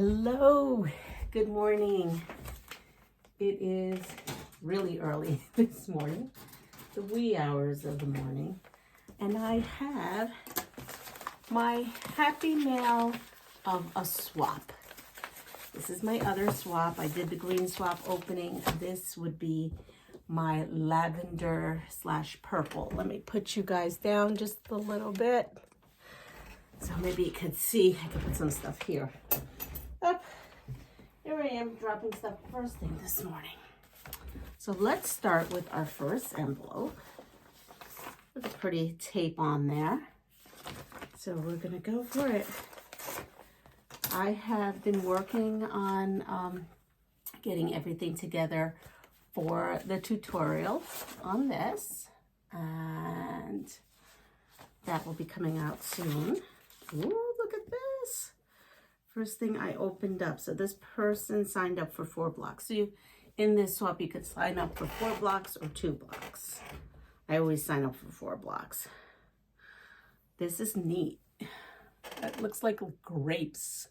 Hello, good morning. It is really early this morning, the wee hours of the morning, and I have my happy mail of a swap. This is my other swap. I did the green swap opening. This would be my lavender / purple. Let me put you guys down just a little bit so maybe you could see. I could put some stuff here. Up. Here I am dropping stuff first thing this morning. So let's start with our first envelope with a pretty tape on there. So we're gonna go for it. I have been working on getting everything together for the tutorial on this, and that will be coming out soon. Ooh, look at this. First thing I opened up. So this person signed up for 4 blocks. So in this swap, you could sign up for 4 blocks or 2 blocks. I always sign up for 4 blocks. This is neat. That looks like grapes.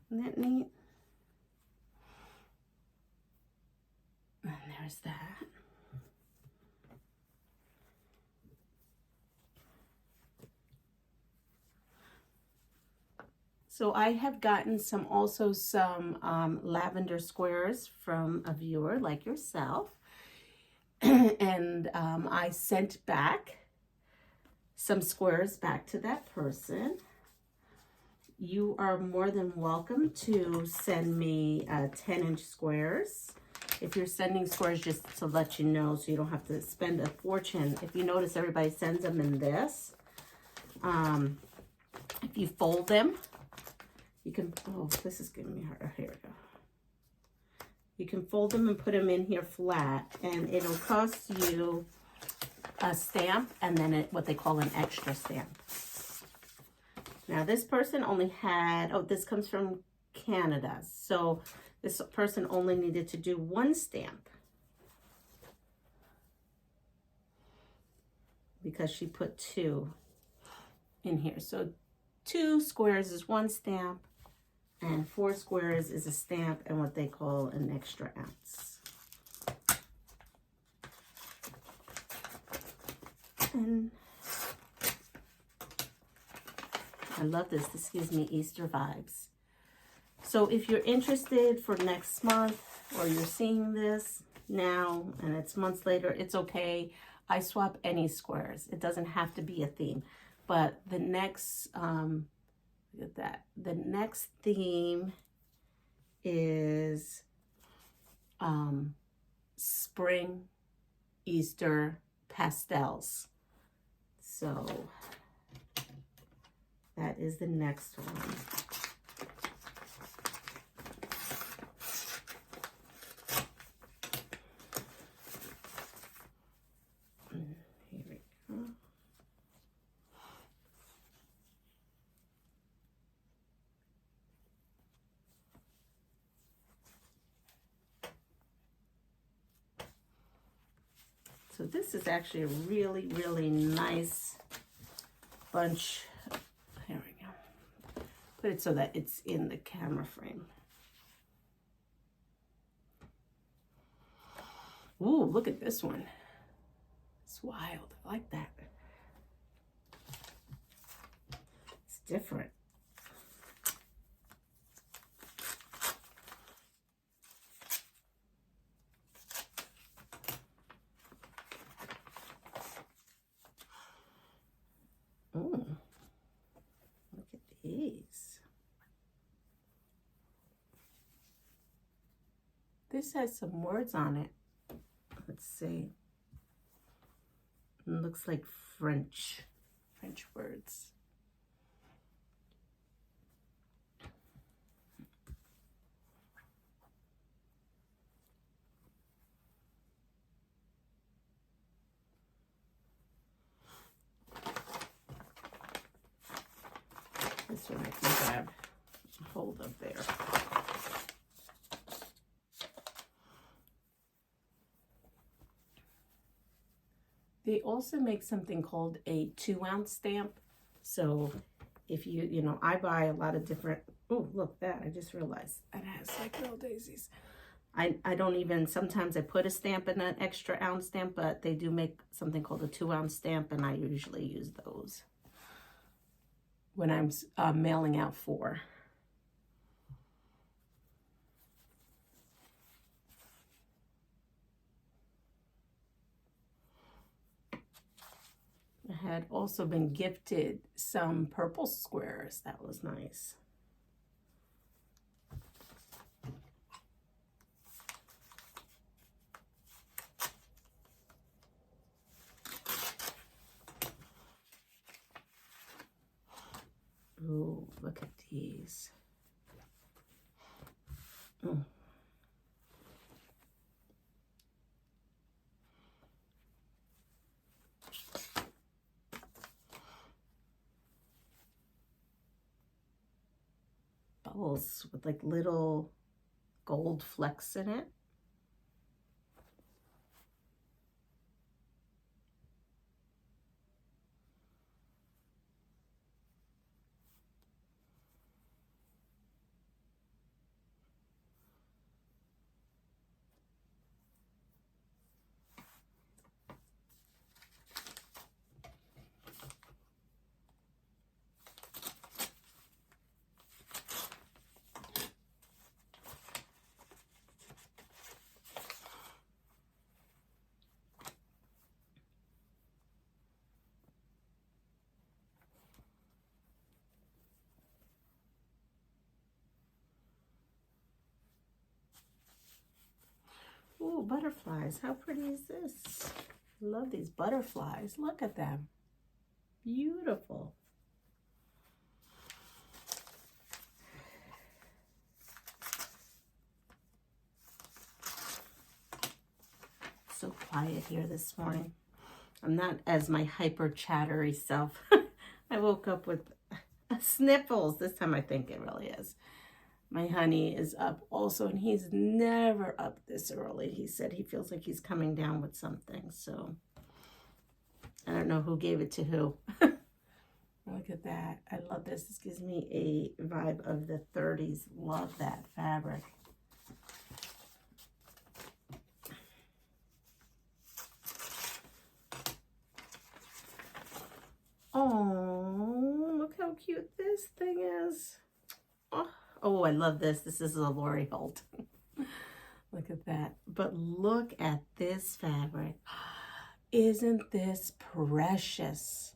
Isn't that neat? And there's that. So I have gotten some lavender squares from a viewer like yourself. And I sent back some squares back to that person. You are more than welcome to send me 10-inch squares. If you're sending squares, just to let you know, so you don't have to spend a fortune. If you notice, everybody sends them in this. If you fold them, you can, oh, this is giving me hard. Here we go. You can fold them and put them in here flat, and it'll cost you a stamp and then what they call an extra stamp. Now, this person only had, oh, this comes from Canada. So this person only needed to do 1 stamp because she put 2 in here. So 2 squares is 1 stamp, and 4 squares is a stamp and what they call an extra ounce. And I love this. This gives me Easter vibes. So if you're interested for next month, or you're seeing this now and it's months later, it's okay. I swap any squares. It doesn't have to be a theme. But the next, look at that. The next theme is spring, Easter pastels. So that is the next one. Here we go. So this is actually a really, really nice bunch. There we go. Put it so that it's in the camera frame. Ooh, look at this one. It's wild. I like that. It's different. Oh, look at these. This has some words on it. Let's see. It looks like French words. This one I can grab hold of there. They also make something called a 2-ounce stamp. So if you know, I buy a lot of different, Oh, look that. I just realized it has like little daisies. I don't even, sometimes I put a stamp in an extra ounce stamp, but they do make something called a 2-ounce stamp, and I usually use those when I'm mailing out 4. I had also been gifted some purple squares. That was nice. Ooh, look at these. Mm. Bubbles with like little gold flecks in it. Ooh, butterflies. How pretty is this? I love these butterflies. Look at them. Beautiful. So quiet here this morning. I'm not as my hyper chattery self. I woke up with sniffles. This time I think it really is. My honey is up also, and he's never up this early. He said he feels like he's coming down with something, so I don't know who gave it to who. Look at that. I love this. This gives me a vibe of the 30s. Love that fabric. Oh, look how cute this thing is. Oh, I love this. This is a Lori Holt. Look at that. But look at this fabric. Isn't this precious?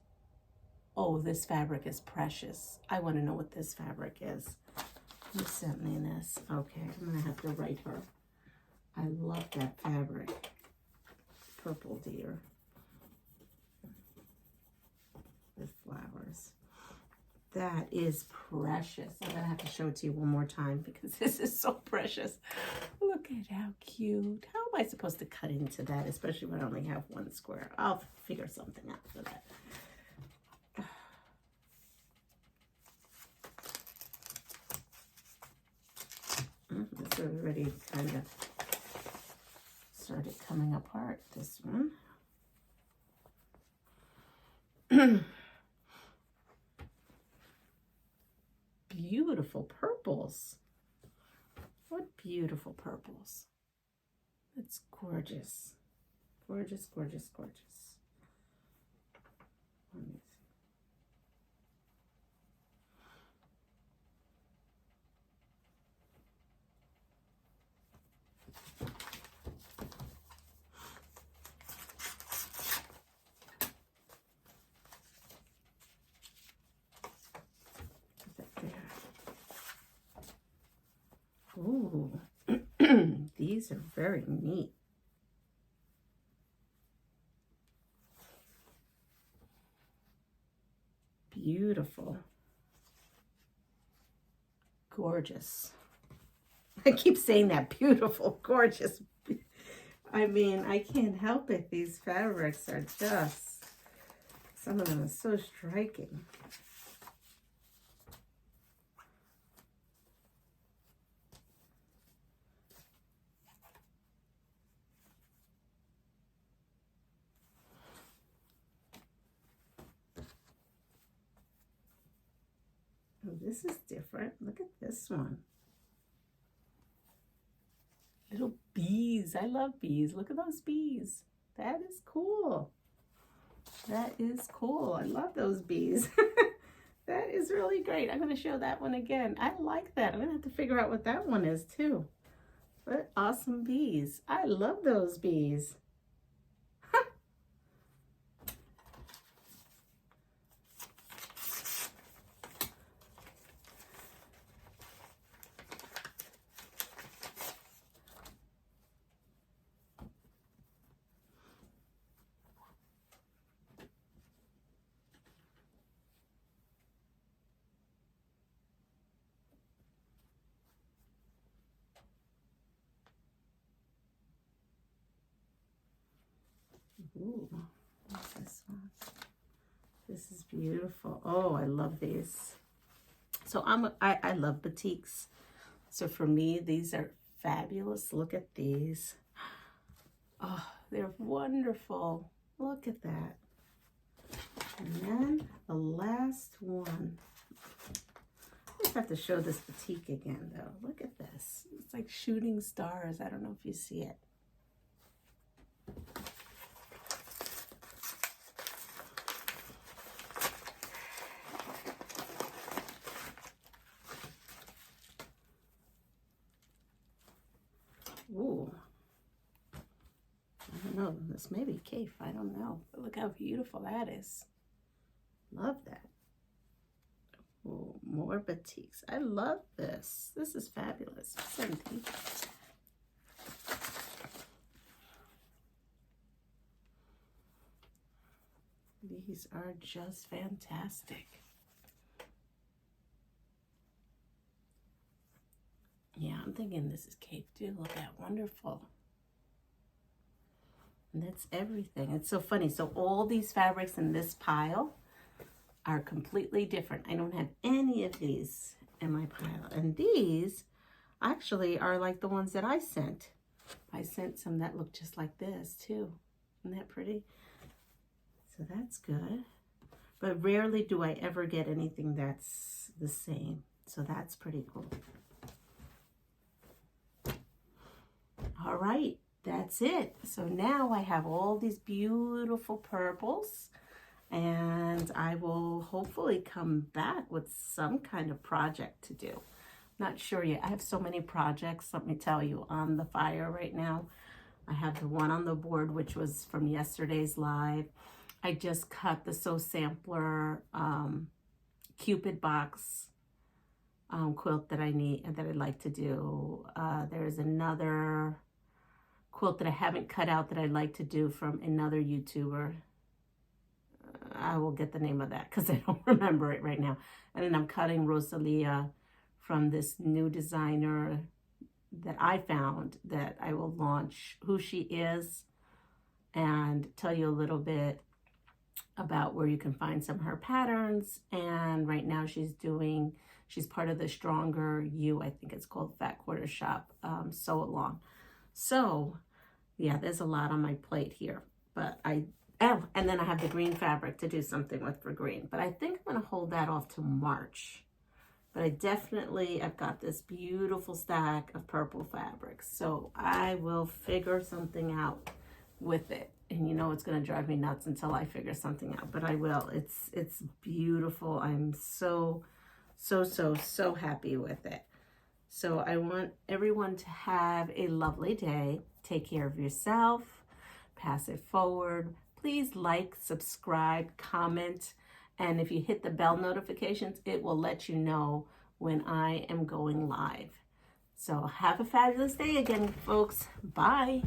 Oh, this fabric is precious. I want to know what this fabric is. Who sent me this? Okay, I'm going to have to write her. I love that fabric. Purple deer. With flowers. That is precious. I'm going to have to show it to you one more time because this is so precious. Look at how cute. How am I supposed to cut into that, especially when I only have one square? I'll figure something out for that. This already kind of started coming apart, this one. Beautiful purples. What beautiful purples. It's gorgeous. Gorgeous, gorgeous, gorgeous. Let me see. Ooh, these are very neat. Beautiful. Gorgeous. I keep saying that, beautiful, gorgeous. I mean, I can't help it. These fabrics are just, some of them are so striking. this is different. Look at this one. Little bees. I love bees. Look at those bees. That is cool. That is cool. I love those bees. That is really great. I'm going to show that one again. I like that. I'm going to have to figure out what that one is too. What awesome bees. I love those bees. Ooh, what's this one? This is beautiful. Oh, I love these. So I love batiks. So for me, these are fabulous. Look at these. Oh, they're wonderful. Look at that. And then the last one. I just have to show this batik again, though. Look at this. It's like shooting stars. I don't know if you see it. Ooh, I don't know, this may be Cape, I don't know, but look how beautiful that is. Love that. Ooh, more batiks. I love this. This is fabulous. These are just fantastic. Yeah, I'm thinking this is Cape too. Look at wonderful. And that's everything. It's so funny. So all these fabrics in this pile are completely different. I don't have any of these in my pile. And these actually are like the ones that I sent. I sent some that look just like this too. Isn't that pretty? So that's good. But rarely do I ever get anything that's the same. So that's pretty cool. All right, that's it. So now I have all these beautiful purples, and I will hopefully come back with some kind of project to do. Not sure yet. I have so many projects, let me tell you, on the fire right now. I have the one on the board, which was from yesterday's live. I just cut the Sew Sampler Cupid box quilt that I'd like to do. There's another quilt that I haven't cut out that I'd like to do from another YouTuber. I will get the name of that because I don't remember it right now. And then I'm cutting Rosalia from this new designer that I found that I will launch who she is and tell you a little bit about where you can find some of her patterns. And right now she's part of the Stronger You, I think it's called, Fat Quarter Shop Sew Along. So yeah, there's a lot on my plate here, but and then I have the green fabric to do something with for green, but I think I'm going to hold that off to March. But I've got this beautiful stack of purple fabrics, so I will figure something out with it. And you know it's going to drive me nuts until I figure something out, but I will. It's beautiful. I'm so happy with it. So I want everyone to have a lovely day. Take care of yourself. Pass it forward. Please like, subscribe, comment, and if you hit the bell notifications, it will let you know when I am going live. So have a fabulous day again, folks. Bye.